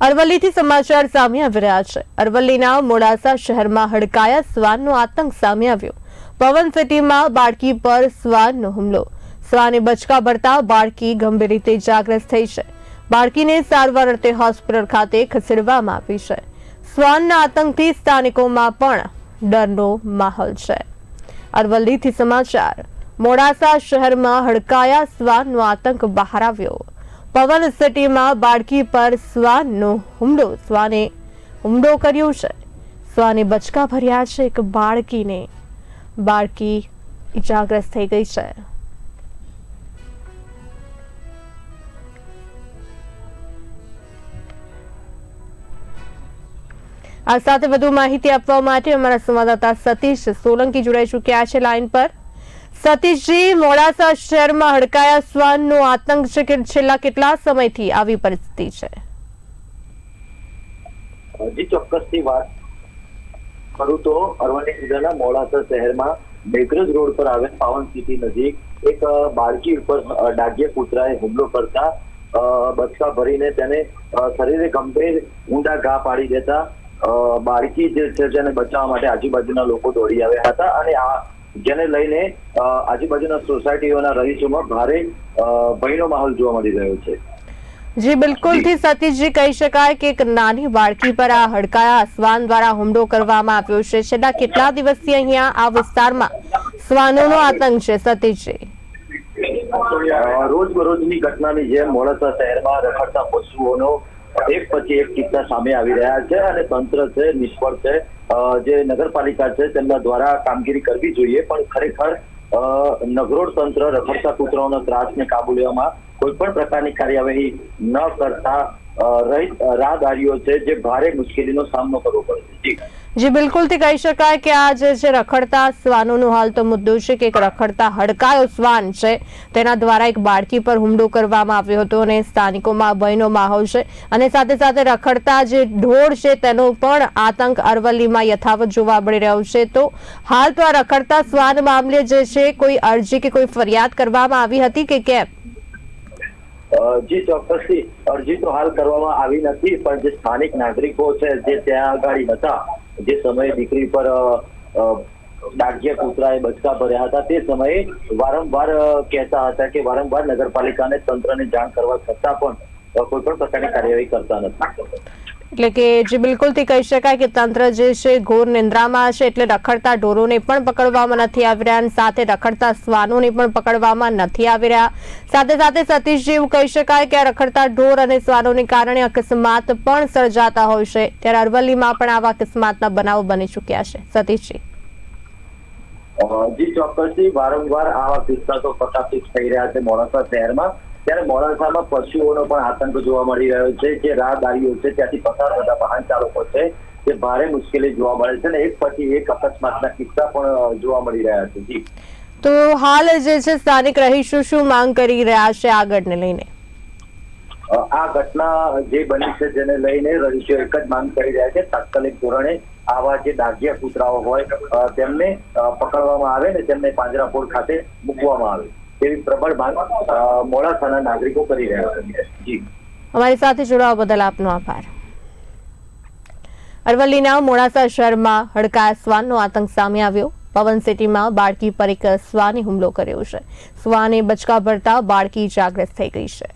અરવલ્લીથી સમાચાર સામે આવી રહ્યા છે। અરવલ્લીના મોડાસા શહેરમાં હડકાયા શ્વાનનો આતંક સામે આવ્યો। પવન સિટીમાં બાળકી પર શ્વાનનો હુમલો। શ્વાને બચકા ભરતા બાળકી ગંભીર રીતે ઇજાગ્રસ્ત થઈ છે। બાળકીને સારવાર અર્થે હોસ્પિટલ ખાતે ખસેડવામાં આવી છે। શ્વાનના આતંકથી સ્થાનિકોમાં પણ ડરનો માહોલ છે। અરવલ્લીથી સમાચાર। મોડાસા શહેરમાં હડકાયા શ્વાનનો આતંક બહાર આવ્યો। પવન સિટીમાં બાળકી પર શ્વાનનો હુમલો। શ્વાને હુમલો કર્યો છે। શ્વાને બચકા ભર્યા છે। એક બાળકી ઇજાગ્રસ્ત થઈ ગઈ છે। આ સાથે વધુ માહિતી આપવા માટે અમારા સંવાદદાતા સતીશ સોલંકી જોડાઈ ચૂક્યા છે લાઈન પર। સતીશજી, મોડાસા શહેરમાં હડકાયા શ્વાનનો આતંક છે કે છેલ્લા કેટલા સમયથી આવી પરિસ્થિતિ છે? જી, ચોક્કસથી વાત કરું તો અરવલ્લી જિલ્લાના મોડાસા શહેરમાં મેઘરજ રોડ પર આવેલ પાવન સિટી નજીક એક બાળકી ઉપર ડાઘિયા કૂતરાએ હુમલો કરતા બચકા ભરીને તેને શરીરે ગંભીર ઊંડા ઘા પાડી દેતા બાળકી જે છે જેને બચાવવા માટે આજુબાજુના લોકો દોડી આવ્યા હતા અને જેને લઈને આજુબાજુના સોસાયટીઓના રહીશોમાં ભારે ભયનો માહોલ જોવા મળી રહ્યો છે। જી બિલકુલ થી સતીશજી, કહી શકાય કે એક નાની બાળકી પર આ હડકાયા શ્વાન દ્વારા હુમલો કરવામાં આવ્યો છે। છેલ્લા કેટલા દિવસથી અહીંયા આ વિસ્તારમાં શ્વાનોનો આતંક છે સતીશજી? રોજબરોજની ઘટનાની જેમ મોડાસા શહેરમાં રખડતા પશુઓનો એક પછી એક કિસ્સા સામે આવી રહ્યા છે અને તંત્ર છે નિષ્ફળ છે। જે નગરપાલિકા છે તેમના દ્વારા કામગીરી કરવી જોઈએ, પણ ખરેખર નગરોડ તંત્ર રખડતા કૂતરાઓના ત્રાસને કાબુ લેવામાં કોઈ પણ પ્રકારની કાર્યવાહી ન કરતા રાહદારીઓ છે જે ભારે મુશ્કેલીનો સામનો કરવો પડે છે। જી બિલકુલ થી કહી શકાય કે આ જે છે રખડતા શ્વાનોનો હાલ તો મુદ્દો છે કે એક રખડતા હડકાયો શ્વાન છે તેના દ્વારા એક બાળકી પર હુમલો કરવામાં આવ્યો હતો અને સ્થાનિકોમાં ભયનો માહોલ છે અને સાથે સાથે રખડતા જે ઢોર છે તેનો પણ આતંક અરવલ્લીમાં યથાવત જોવા મળી રહ્યો છે। તો હાલ તો આ રખડતા શ્વાન મામલે જે છે કોઈ અરજી કે કોઈ ફરિયાદ કરવામાં આવી હતી કે કેમ? જી ચોક્કસથી અરજી તો હાલ કરવામાં આવી નથી, પણ જે સ્થાનિક નાગરિકો છે જે ત્યાં આગળ હતા, જે સમયે દીકરી પર ડાઘિયા કૂતરાએ બચકા ભર્યા હતા તે સમયે વારંવાર કહેતા હતા કે વારંવાર નગરપાલિકાને તંત્રને જાણ કરવા છતાં પણ કોઈ પણ પ્રકારની કાર્યવાહી કરતા નથી। એટલે કે જે બિલકુલ થી કહી શકાય કે તંત્ર જે છે ઘોર નિંદ્રામાં છે, એટલે રખડતા ઢોરોને પણ પકડવામાં નથી આવી રહ્યા અને સાથે રખડતા શ્વાનોને પણ પકડવામાં નથી આવી રહ્યા। સાથે સાથે સતીશજી, એવું કહી શકાય કે આ રખડતા ઢોર અને શ્વાનોને કારણે અકસ્માત પણ સર્જાતા હોય છે, ત્યારે અરવલ્લીમાં પણ આવા અકસ્માતના બનાવો બની ચૂક્યા છે। સતીશજી જી ચોક્કસથી વારંવાર આવા કિસ્સા તો પ્રકાશિત થઈ રહ્યા છે મોડાસા શહેરમાં। ત્યારે મોડાસામાં પશુઓનો પણ આતંક જોવા મળી રહ્યો છે। જે રાહદારીઓ છે ત્યાંથી પસાર થતા વાહન ચાલકો છે તે ભારે મુશ્કેલી જોવા મળે છે અને એક પછી એક અકસ્માતના કિસ્સા પણ જોવા મળી રહ્યા છે। જી, તો હાલ જે છે સ્થાનિક રહીશો શું માંગ કરી રહ્યા છે આગળને લઈને? આ ઘટના જે બની છે જેને લઈને રહીશો એક જ માંગ કરી રહ્યા છે, તાત્કાલિક ધોરણે આવા જે ડાઘિયા કૂતરાઓ હોય તેમને પકડવામાં આવે ને તેમને પાંજરાપોળ ખાતે મૂકવામાં આવે તેવી પ્રબળ માંગ મોડાસાના નાગરિકો કરી રહ્યા છે। જી, અમારી સાથે જોડાવા બદલ આપનો આભાર। અરવલ્લીના મોડાસા શહેરમાં હડકાયા શ્વાનનો આતંક સામે આવ્યો। પવન સિટીમાં બાળકી પર એક શ્વાને હુમલો કર્યો છે। શ્વાને બચકા ભરતા બાળકી ઇજાગ્રસ્ત થઈ ગઈ છે।